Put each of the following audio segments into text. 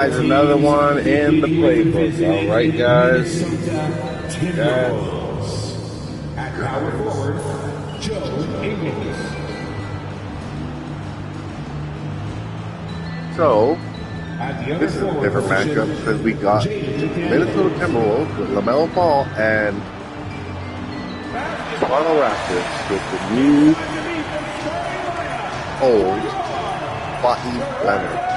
Guys, another one in the playbook. All right, guys. At power forward, Joe Ingles. So, this is a different matchup because we got Minnesota Timberwolves with LaMelo Ball and Toronto Raptors with the new old Kawhi Leonard.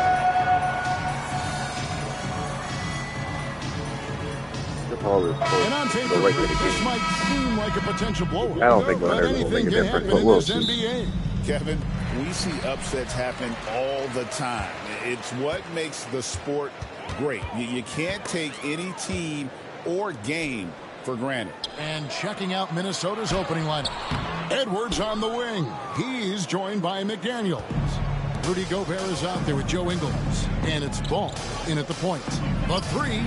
And on paper, this might seem like a potential blowout. I don't think Leonard will make a difference, but we'll see. Kevin, we see upsets happen all the time. It's what makes the sport great. You can't take any team or game for granted. And checking out Minnesota's opening lineup. Edwards on the wing. He's joined by McDaniels. Rudy Gobert is out there with Joe Ingles. And it's Ball in at the point. The three.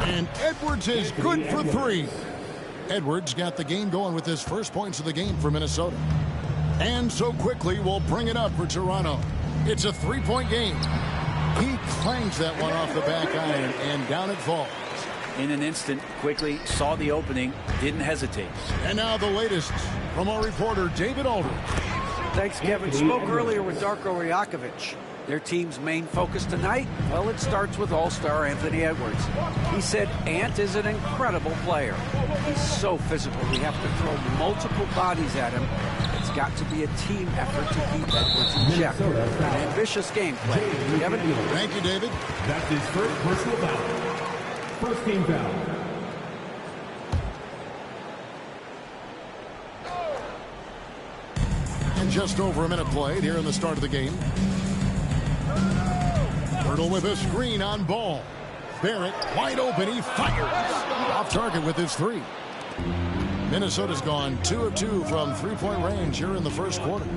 And Edwards is good for three. Edwards got the game going with his first points of the game for Minnesota. And so quickly we'll bring it up for Toronto. It's a three-point game. He clangs that one off the back iron and down it falls. In an instant, quickly saw the opening, didn't hesitate. And now the latest from our reporter David Aldridge. Thanks, Kevin. Spoke earlier with Darko Rajakovic. Their team's main focus tonight, well, it starts with all-star Anthony Edwards. He said Ant is an incredible player. He's so physical. We have to throw multiple bodies at him. It's got to be a team effort to keep Edwards in check. An ambitious game play. Kevin? Thank you, David. That's his first personal foul. First team foul. And just over a minute played here in the start of the game. Hurdle with a screen on Ball. Barrett wide open. He fires. Off target with his three. Minnesota's gone 2 of 2 from three-point range here in the first quarter.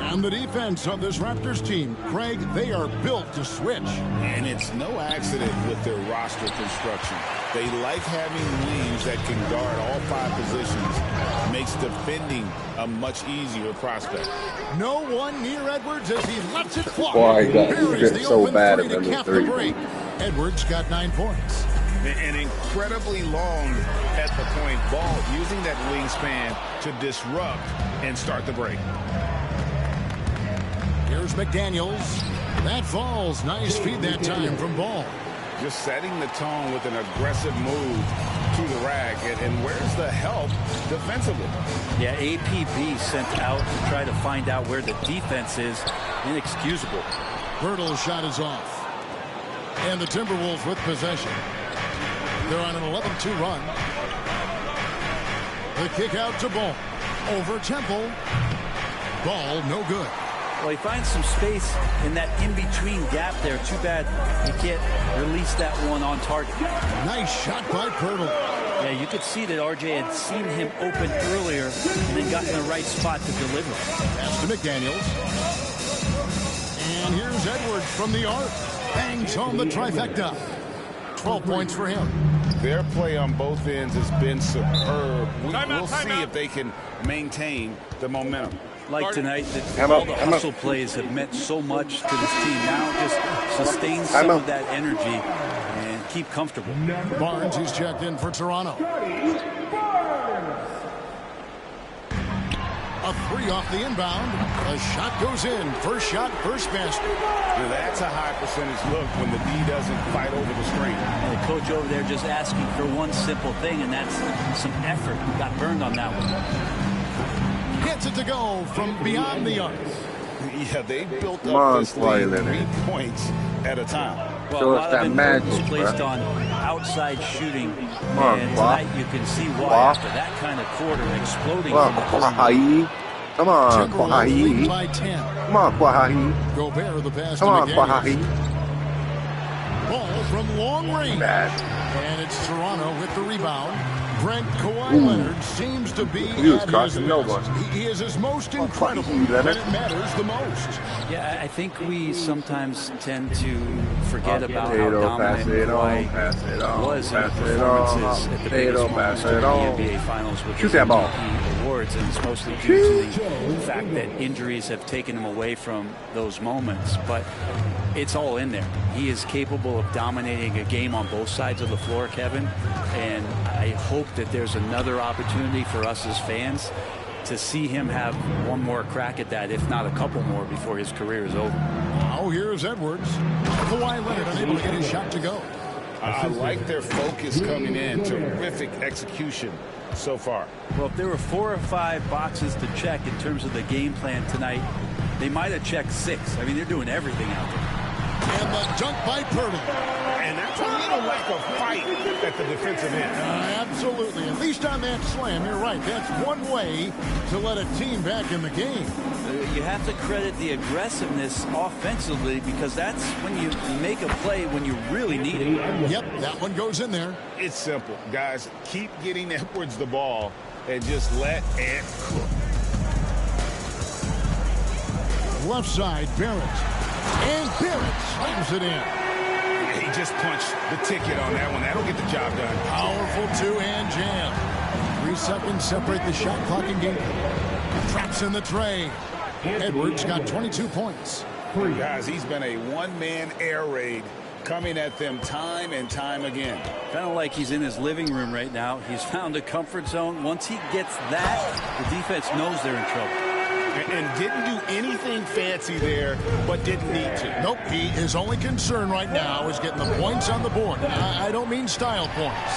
And the defense of this Raptors team, Craig, they are built to switch. And it's no accident with their roster construction. They like having wings that can guard all 5 positions. Makes defending a much easier prospect. No one near Edwards as he lets it fly. Boy, he got so bad at the three. Edwards got 9 points. And incredibly long at the point. Ball using that wingspan to disrupt and start the break. Here's McDaniels. That falls. Nice feed that time from Ball. Just setting the tone with an aggressive move to the rack. And where's the help defensively? Yeah, APB sent out to try to find out where the defense is. Inexcusable. Bertle's shot is off. And the Timberwolves with possession. They're on an 11-2 run. The kick out to Ball. Over Temple. Ball no good. Well, he finds some space in that in-between gap there. Too bad he can't release that one on target. Nice shot by Pirtle. Yeah, you could see that RJ had seen him open earlier and then got in the right spot to deliver. Pass to McDaniels. And here's Edwards from the arc. Bangs home the trifecta. 12 points for him. Their play on both ends has been superb. We'll see if they can maintain the momentum. Like tonight, all the hustle plays have meant so much to this team. Now just sustain some of that energy and keep comfortable. Barnes, who's checked in for Toronto. A three off the inbound. A shot goes in. First shot, first basket. Now that's a high percentage look when the D doesn't fight over the screen. And the coach over there just asking for one simple thing, and that's some effort. Got burned on that one. Gets it to go from beyond the arc. Yeah, they built up this lead 3 points at a time. Well, a lot of importance placed on outside shooting, and tonight you can see why after that kind of quarter exploding. Come on, Kawhi. Come on, Kawhi. Gobert the pass Come on, Kawhi. Ball from long range. And it's Toronto with the rebound. Brent Kawhi Leonard seems to be at his best. He is his most incredible when it matters the most. Yeah, I think we sometimes tend to forget about how dominant Kawhi was in the performances at the biggest moments during the NBA Finals with his MVP awards, and it's mostly due to the fact that injuries have taken him away from those moments. But it's all in there. He is capable of dominating a game on both sides of the floor, Kevin, and I hope that there's another opportunity for us as fans to see him have one more crack at that, if not a couple more, before his career is over. Now here's Edwards. Kawhi Leonard unable to get his shot to go. I like their focus coming in. Terrific execution so far. Well, if there were 4 or 5 boxes to check in terms of the game plan tonight, they might have checked 6. I mean, they're doing everything out there. And the dunk by Purdy. And that's a little lack of fight at the defensive end. Absolutely. At least on that slam, you're right. That's one way to let a team back in the game. You have to credit the aggressiveness offensively, because that's when you make a play when you really need it. Yep, that one goes in there. It's simple, guys. Keep getting Edwards the ball and just let Ant cook. Left side, Barrett. And Barrett slams it in. He just punched the ticket on that one. That'll get the job done. Powerful two-hand jam. 3 seconds separate the shot clock and game. Traps in the tray. Edwards got 22 points. Guys, he's been a one-man air raid coming at them time and time again. Kind of like he's in his living room right now. He's found a comfort zone. Once he gets that, the defense knows they're in trouble. And didn't do anything fancy there, but didn't need to. Nope, his only concern right now is getting the points on the board. I don't mean style points.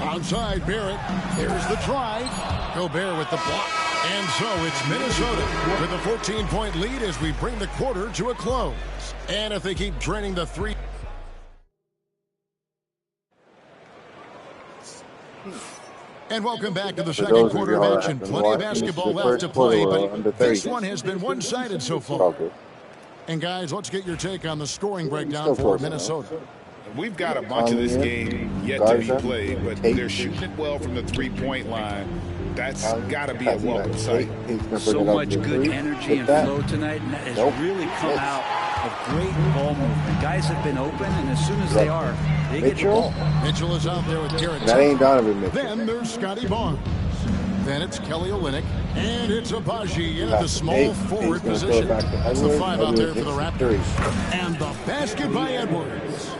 Outside, Barrett. There's the try. Gobert with the block. And so it's Minnesota with a 14-point lead as we bring the quarter to a close. And if they keep draining the 3... And welcome back to the second quarter of action. Plenty of basketball left to play, but this one has been one-sided so far. And guys, let's get your take on the scoring breakdown for Minnesota. We've got a bunch of this game yet to be played, but they're shooting it well from the three-point line. That's got to be a welcome sight. So much good energy and flow tonight, and that has really come out of great ball movement. Guys have been open, and as soon as they are, they get the ball. Mitchell is out there with Garrett. That ain't Donovan Mitchell. Then there's Scotty Barnes. Then it's Kelly Olynyk. And it's Abaji in the small forward position. That's the 5 out there for the Raptors. And the basket by Edwards.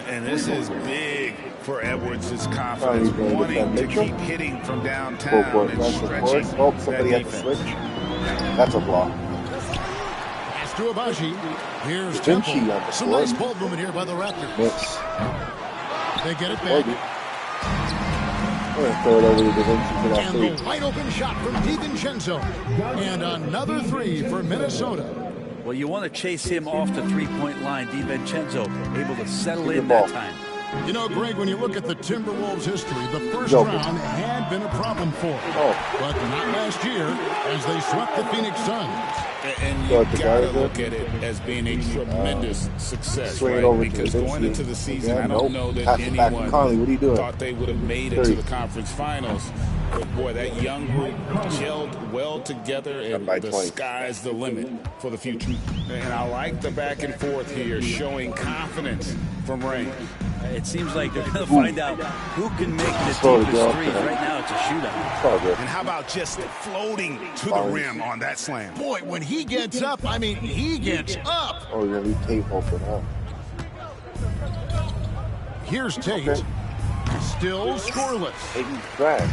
And this is big for Edwards' confidence, wanting to keep hitting from downtown and stretching somebody that has to switch. That's a block. Pass to Abaji. Here's Temple. Some nice ball movement here by the Raptors. They get it back. Throw it over to Vinci for that and the wide open shot from DiVincenzo. And another 3 for Minnesota. Well, you want to chase him off the three-point line. DiVincenzo able to settle in that time. You know, Greg, when you look at the Timberwolves' history, the first round had been a problem for them. But not last year, as they swept the Phoenix Suns. And you got to look at it as being a tremendous success, right? Because going into the season, I don't know that anyone thought they would have made it to the conference finals. But, boy, that young group gelled well together, and the sky's the limit for the future. And I like the back and forth here, showing confidence from range. It seems like they're going to find out who can make the deepest threes. Right now, it's a shootout. And how about just floating to the rim on that slam? Boy, when he gets up, I mean, he gets up. Oh, you're going to leave Tate open, huh? Here's Tate. Okay. Still scoreless. Taking trash.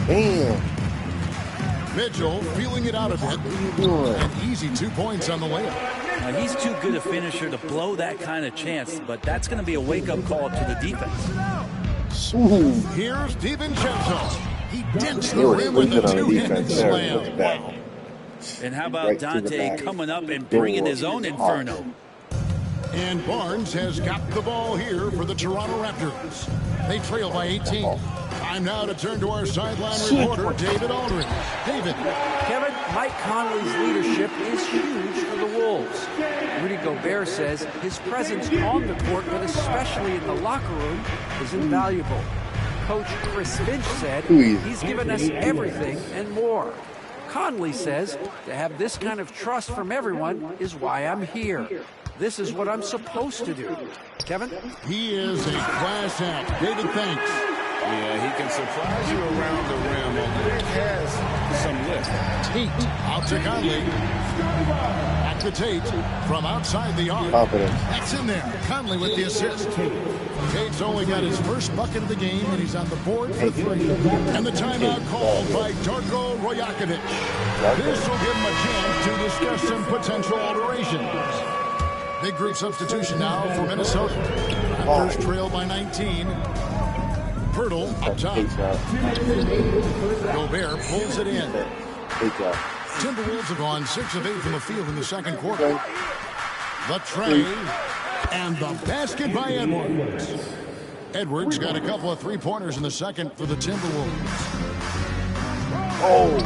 Damn. Mitchell feeling it out a bit. An easy 2 points on the layup. Now, he's too good a finisher to blow that kind of chance, but that's going to be a wake-up call to the defense. Here's DiVincenzo. He dents the rim with a two-handed slam. Wow. And how about Dante coming up and bringing his own inferno? And Barnes has got the ball here for the Toronto Raptors. They trail by 18. Time now to turn to our sideline reporter, David Aldridge. David. Kevin, Mike Conley's leadership is huge for the Wolves. Rudy Gobert says his presence on the court, but especially in the locker room, is invaluable. Coach Chris Finch said he's given us everything and more. Conley says to have this kind of trust from everyone is why I'm here. This is what I'm supposed to do. Kevin? He is a class act. David, thanks. Yeah, he can surprise you around the rim. It has some lift. Tate out to Conley. Back to Tate from outside the arc. That's in there. Conley with the assist. Tate's only got his first bucket of the game, and he's on the board for 3. And the timeout called by Darko Rajakovic. This will give him a chance to discuss some potential alterations. Big group substitution now for Minnesota. Raptors trail by 19. Hurdle up top. Gobert pulls it in. Timberwolves have gone 6 of 8 from the field in the second quarter. The tray and the basket by Edwards. Edwards got a couple of 3-pointers in the second for the Timberwolves. Oh,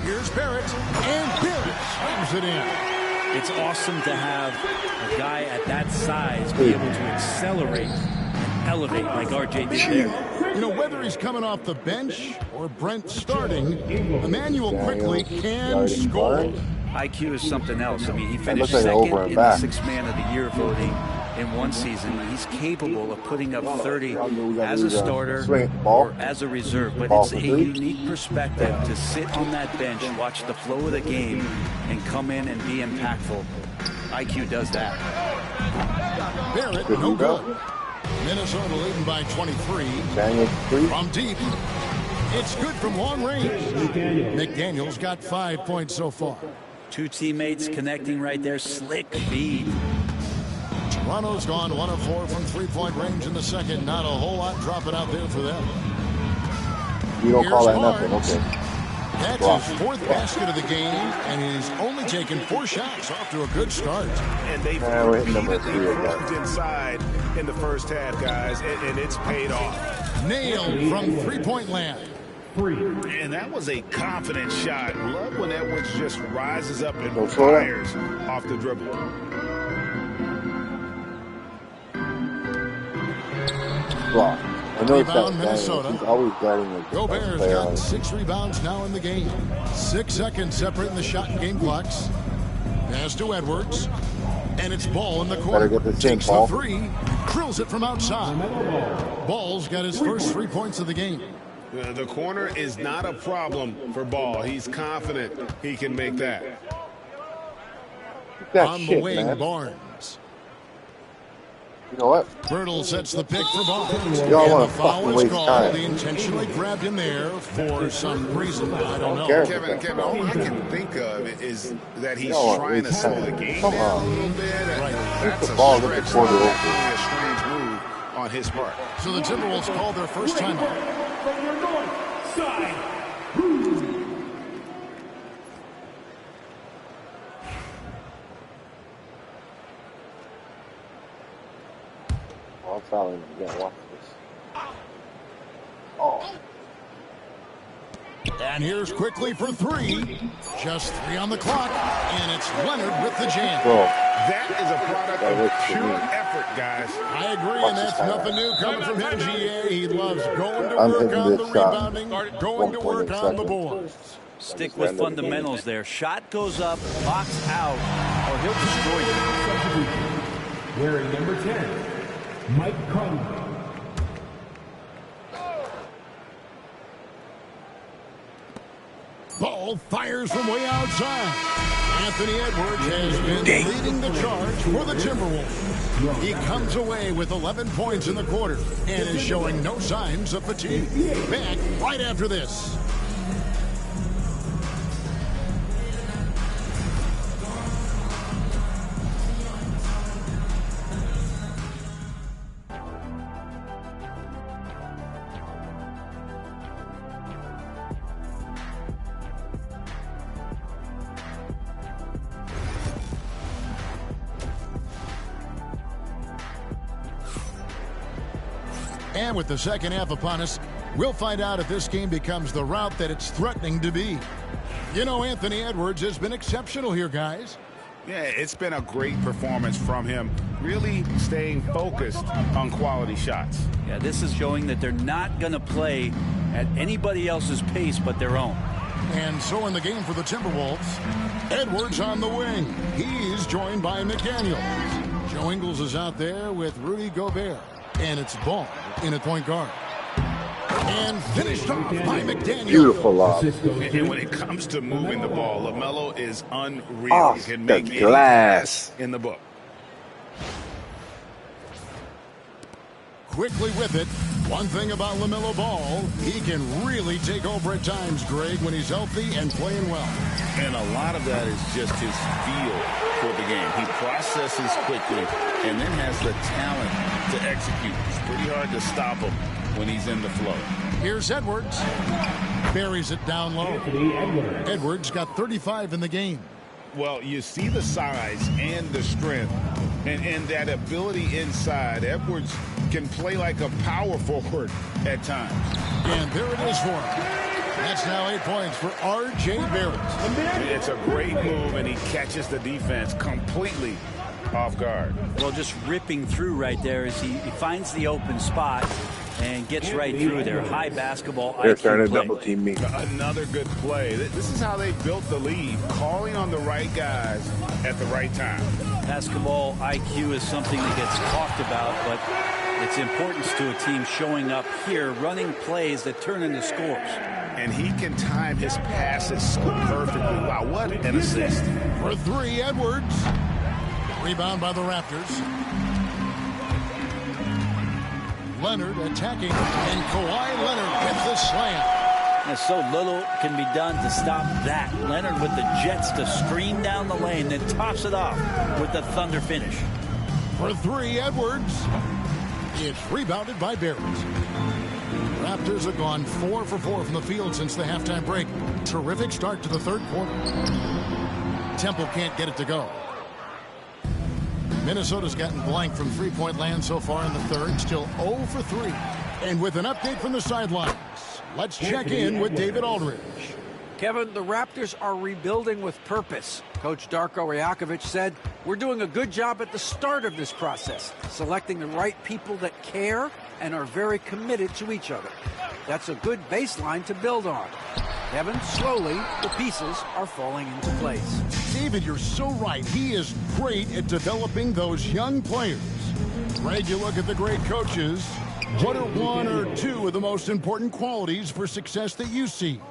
here's Barrett, and Barrett slams it in. It's awesome to have a guy at that size be able to accelerate and elevate like RJ did there. You know, whether he's coming off the bench or Brent starting, Emmanuel quickly can score. IQ is something else. I mean, he finished second in the 6th Man of the Year voting in one season. He's capable of putting up 30 as a starter or as a reserve, but it's a unique perspective to sit on that bench, watch the flow of the game, and come in and be impactful. IQ does that. Barrett, no good. Minnesota leading by 23. From deep. It's good from long range. McDaniel's got 5 points so far. 2 teammates connecting right there. Slick feed. Toronto's gone 1 of 4 from 3-point range in the second. Not a whole lot dropping out there for them. You don't call that nothing, okay. That's his 4th basket of the game, and he's only taken 4 shots, off to a good start. And they've repeatedly worked inside in the first half, guys, and it's paid off. Nailed from 3-point land. And that was a confident shot. Love when Edwards just rises up and fires off the dribble. Rebound, Minnesota. He's always guarding the Gobert's got 6 rebounds now in the game. 6 seconds separating the shot and game clocks. Pass to Edwards. And it's Ball in the corner. Takes the 3. Drills it from outside. Ball's got his first 3 points of the game. The corner is not a problem for Ball. He's confident he can make that. On the wing, man. Barnes. You know what? Bertle sets the pick for Barnes. Y'all and want the to foul is called. time. He intentionally grabbed him there for some reason. I don't know. Kevin, all I can think of is that he's trying to slow the game down a little bit. Right. That's a ball stretch. That's a strange move on his part. So the Timberwolves call their first timeout. From your north side. I'm fouling. You gotta watch this. Oh. And here's quickly for 3. Just 3 on the clock. And it's Leonard with the jam. Bro. That is a product of pure effort, guys. I agree, and that's nothing new coming from him, GA. He loves going to work on the rebounding, going to work on the boards. Stick with fundamentals there. Shot goes up, box out, or he'll destroy you. Wearing number 10, Mike Conley. Ball fires from way outside. Anthony Edwards has been leading the charge for the Timberwolves. He comes away with 11 points in the quarter and is showing no signs of fatigue. Back right after this. And with the second half upon us, we'll find out if this game becomes the route that it's threatening to be. You know, Anthony Edwards has been exceptional here, guys. Yeah, it's been a great performance from him, really staying focused on quality shots. Yeah, this is showing that they're not going to play at anybody else's pace but their own. And so in the game for the Timberwolves, Edwards on the wing. He's joined by McDaniels. Joe Ingles is out there with Rudy Gobert. And it's Ball in at point guard. And finished off by McDaniel. Beautiful lob. And when it comes to moving the ball, LaMelo is unreal. Off He can make the glass in the book. Quickly with it. One thing about LaMelo Ball, he can really take over at times, Greg, when he's healthy and playing well. And a lot of that is just his feel for the game. He processes quickly and then has the talent to execute. It's pretty hard to stop him when he's in the flow. Here's Edwards. Buries it down low. Edwards got 35 in the game. Well, you see the size and the strength and that ability inside. Edwards can play like a power forward at times. And there it is for him. That's now 8 points for R.J. Barrett. It's a great move, and he catches the defense completely off guard. Well, just ripping through right there as he finds the open spot and gets right through there. High basketball They're IQ trying to play. double team me. Another good play. This is how they built the lead, calling on the right guys at the right time. Basketball IQ is something that gets talked about, but its importance to a team showing up here, running plays that turn into scores. And he can time his passes so perfectly. Wow, what an assist. For three, Edwards. Rebound by the Raptors. Leonard attacking, and Kawhi Leonard hits the slam. And so little can be done to stop that. Leonard with the jets to stream down the lane, then tops it off with the thunder finish. For three, Edwards. It's rebounded by Barrett. Raptors have gone 4 for 4 from the field since the halftime break. Terrific start to the third quarter. Temple can't get it to go. Minnesota's gotten blank from three-point land so far in the third. Still 0 for 3. And with an update from the sidelines, let's check in with David Aldridge. Kevin, the Raptors are rebuilding with purpose. Coach Darko Rajakovic said, "We're doing a good job at the start of this process, selecting the right people that care and are very committed to each other. That's a good baseline to build on." Kevin, slowly, the pieces are falling into place. David, you're so right. He is great at developing those young players. Greg, you look at the great coaches. What are one or two of the most important qualities for success that you see?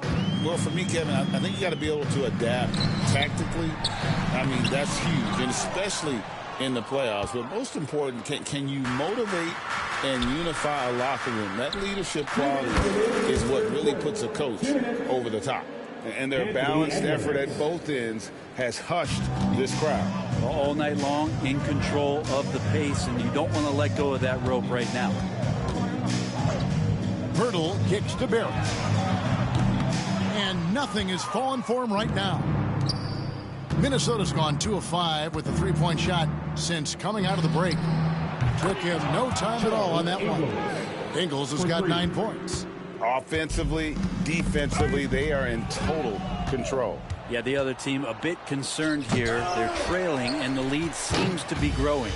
Well, for me, Kevin, I think you got to be able to adapt tactically. I mean, that's huge, and especially in the playoffs. But most important, can you motivate and unify a locker room? That leadership quality is what really puts a coach over the top. And their balanced effort at both ends has hushed this crowd. All night long, in control of the pace, and you don't want to let go of that rope right now. Hurdle kicks to Barrett. And nothing is falling for him right now. Minnesota's gone 2 of 5 with a three-point shot since coming out of the break. Took him no time at all on that one. Ingles has got 9 points. Offensively, defensively, they are in total control. Yeah, the other team a bit concerned here. They're trailing, and the lead seems to be growing.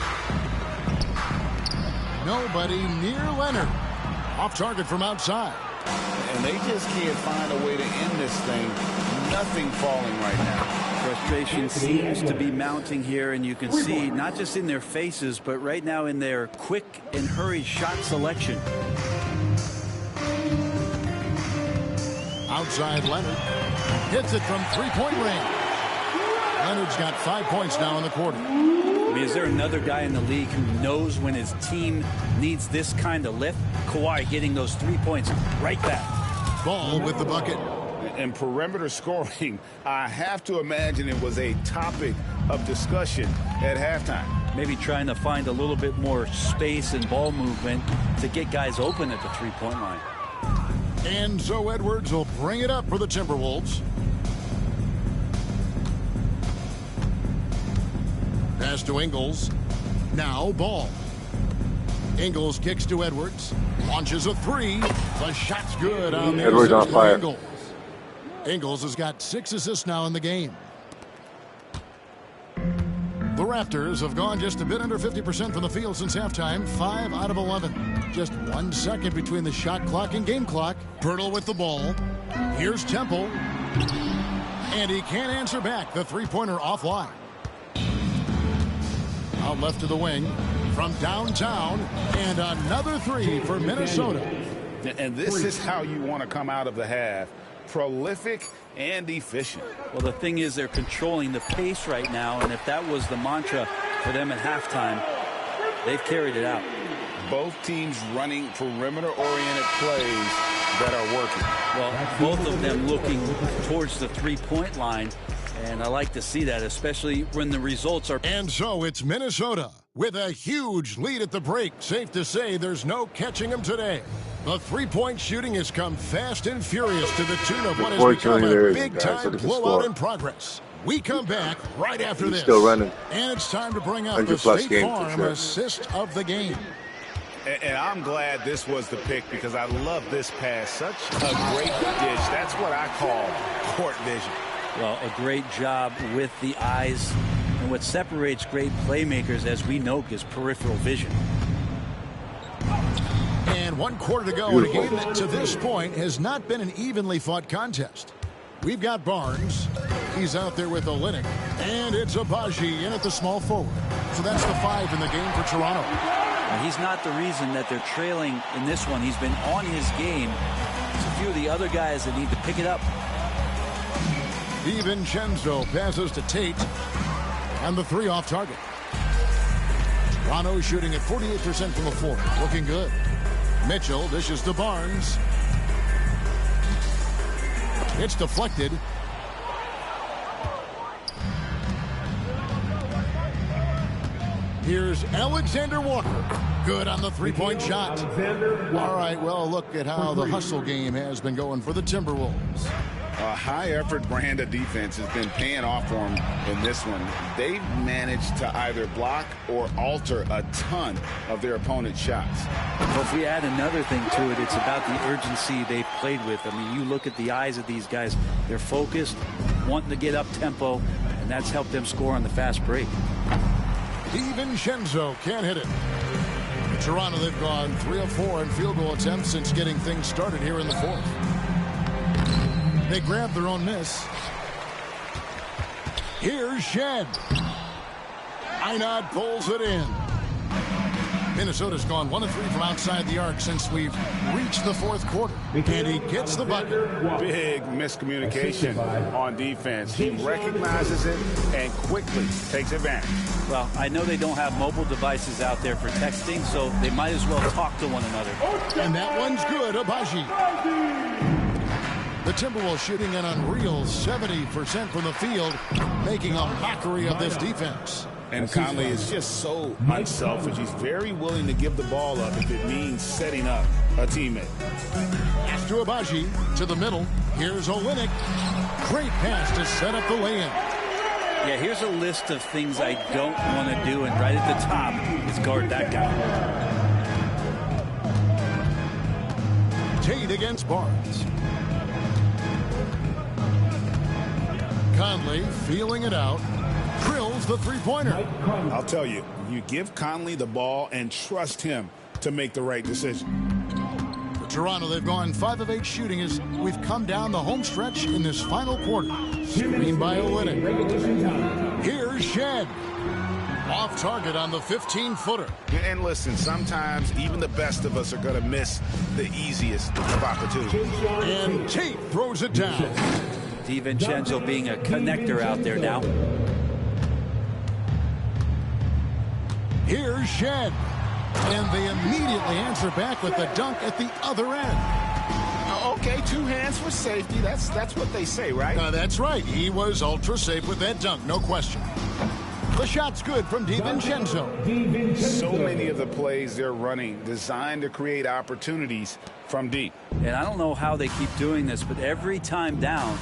Nobody near Leonard. Off target from outside. And they just can't find a way to end this thing. Nothing falling right now. Frustration seems to be mounting here, and you can see not just in their faces, but right now in their quick and hurried shot selection. Outside Leonard. Hits it from three-point range. Leonard's got 5 points now in the quarter. I mean, is there another guy in the league who knows when his team needs this kind of lift? Kawhi getting those 3 points right back. Ball with the bucket. And perimeter scoring, I have to imagine it was a topic of discussion at halftime. Maybe trying to find a little bit more space and ball movement to get guys open at the three-point line. And so Edwards will bring it up for the Timberwolves. Pass to Ingles. Now Ball. Ingles kicks to Edwards. Launches a three. The shot's good on the Edwards on fire. Ingles. Ingles has got 6 assists now in the game. The Raptors have gone just a bit under 50% from the field since halftime. 5 out of 11. Just 1 second between the shot clock and game clock. Pirtle with the ball. Here's Temple. And he can't answer back. The three-pointer offline. Out left to the wing. From downtown. And another three for Minnesota. And this is how you want to come out of the half. Prolific and efficient. Well, the thing is, they're controlling the pace right now, and if that was the mantra for them at halftime, they've carried it out. Both teams running perimeter-oriented plays that are working. Well, both of them looking towards the three-point line, and I like to see that, especially when the results are... And so it's Minnesota with a huge lead at the break. Safe to say there's no catching them today. The three-point shooting has come fast and furious to the tune of what has become a big-time blowout in progress. We come back right after this. Still running. And it's time to bring out the State Farm assist of the game. And I'm glad this was the pick because I love this pass. Such a great dish. That's what I call court vision. Well, a great job with the eyes. And what separates great playmakers, as we know, is peripheral vision. And 1 quarter to go in a game that to this point has not been an evenly fought contest. We've got Barnes. He's out there with Olynyk. And it's Abaji in at the small forward. So that's the 5 in the game for Toronto. Now, he's not the reason that they're trailing in this one. He's been on his game. There's a few of the other guys that need to pick it up. DiVincenzo passes to Tate. And the 3 off target. Toronto shooting at 48% from the floor. Looking good. Mitchell dishes to Barnes. It's deflected. Here's Alexander Walker. Good on the three-point shot. All right, well, look at how the hustle game has been going for the Timberwolves. A high-effort brand of defense has been paying off for them in this one. They've managed to either block or alter a ton of their opponent's shots. Well, if we add another thing to it, it's about the urgency they've played with. I mean, you look at the eyes of these guys. They're focused, wanting to get up tempo, and that's helped them score on the fast break. DiVincenzo can't hit it. In Toronto, they've gone 3 of 4 in field goal attempts since getting things started here in the 4th. They grab their own miss. Here's Shed. Einad pulls it in. Minnesota's gone 1 of 3 from outside the arc since we've reached the 4th quarter. And he gets the bucket. Big miscommunication on defense. He recognizes it and quickly takes advantage. Well, I know they don't have mobile devices out there for texting, so they might as well talk to one another. And that one's good, Abaji. The Timberwolves shooting an unreal 70% from the field, making a mockery of this defense. And Conley is just so unselfish. He's very willing to give the ball up if it means setting up a teammate. Pass to Abaji, to the middle. Here's Olynyk. Great pass to set up the lay-in. Yeah, here's a list of things I don't want to do, and right at the top is guard that guy. Tate against Barnes. Conley feeling it out. Drills the three-pointer. I'll tell you, you give Conley the ball and trust him to make the right decision. For Toronto, they've gone 5 of 8 shooting as we've come down the home stretch in this final quarter. Screen by Olynyk. Here's Shed. Off target on the 15-footer. And listen, sometimes even the best of us are going to miss the easiest of opportunities. And Tate throws it down. DiVincenzo being a connector out there now. Here's Shed. And they immediately answer back with the dunk at the other end. Okay, 2 hands for safety. That's what they say, right? That's right. He was ultra safe with that dunk, no question. The shot's good from DiVincenzo. So many of the plays they're running designed to create opportunities from deep. And I don't know how they keep doing this, but every time down,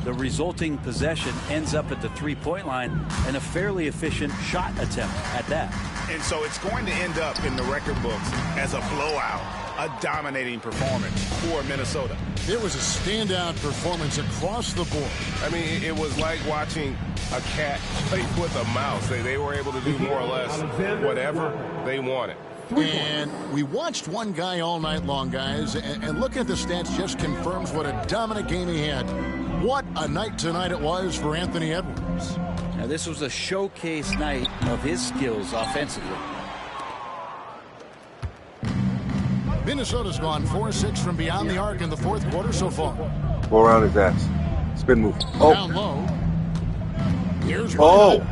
the resulting possession ends up at the three-point line and a fairly efficient shot attempt at that. And so it's going to end up in the record books as a blowout, a dominating performance for Minnesota. There was a standout performance across the board. I mean, it was like watching a cat play with a mouse. They were able to do more or less whatever they wanted. And we watched one guy all night long, guys, and looking at the stats just confirms what a dominant game he had. What a night tonight it was for Anthony Edwards. Now, this was a showcase night of his skills offensively. Minnesota's gone 4-6 from beyond the arc in the fourth quarter so far. Go around his ass. Spin move. Down low. Here's Fuck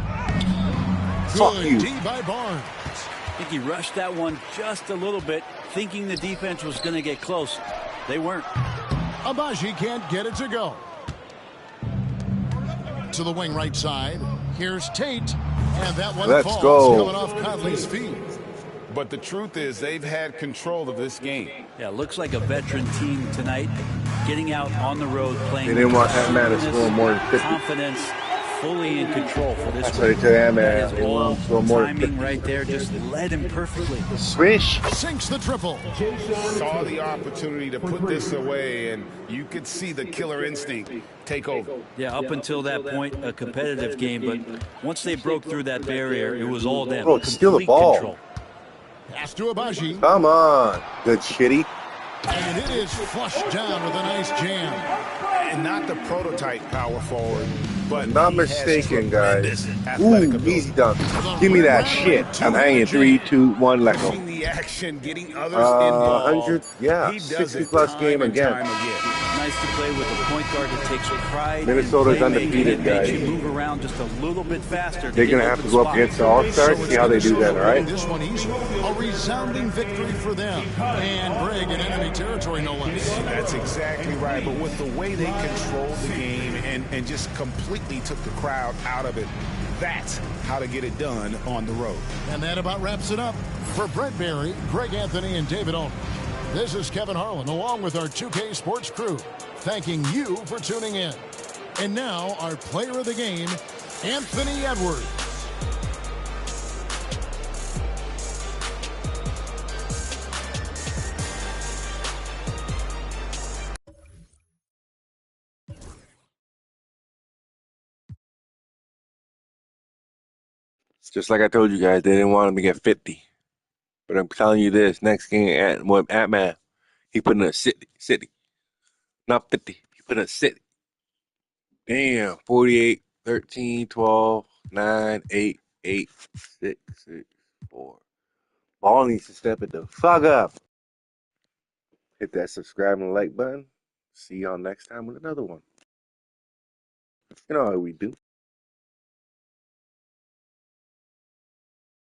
you. D by Barnes. I think he rushed that one just a little bit, thinking the defense was going to get close. They weren't. Abaji can't get it to go. To the wing right side. Here's Tate. And that one falls coming off Conley's feet. But the truth is they've had control of this game. Yeah, looks like a veteran team tonight, getting out on the road, playing. They didn't want Ant-Man to score more than 50. Confidence, fully in control for this. That's what they tell Ant-Man. They want to score more than 50. Timing right there, just led him perfectly. Swish. Sinks the triple. Saw the opportunity to put this away, and you could see the killer instinct take over. Yeah, up until that point, a competitive game, but once they broke through that barrier, it was all them. Bro, steal the ball. Control. Pass to Abaji. Come on. Good shitty. And it is flushed down with a nice jam. And not the prototype power forward, but Not mistaken, guys. Ooh, easy dunk. Give me that shit. I'm hanging 3, 2, 1, let go. the action, getting others involved. 100, yeah, 60-plus game again. Nice to play with a point guard that takes pride. Minnesota's undefeated, guys. You move around just a little bit faster. They're going to have to go up against the All-Stars. See how they do that, all right? This one easy. A resounding victory for them. And Greg in enemy territory, no less. That's exactly right. But with the way they controlled the game and just completely took the crowd out of it, that's how to get it done on the road. And that about wraps it up. For Brett Barry, Greg Anthony, and David Owen, this is Kevin Harlan along with our 2K Sports crew, thanking you for tuning in. And now our player of the game, Anthony Edwards. Just like I told you guys, they didn't want him to get 50. But I'm telling you this, next game, Ant-Man, he put in a city. Not 50. He put in a city. Damn, 48, 13, 12, 9, 8, 8, 6, 6, 4. Ball needs to step it the fuck up. Hit that subscribe and like button. See y'all next time with another one. You know how we do.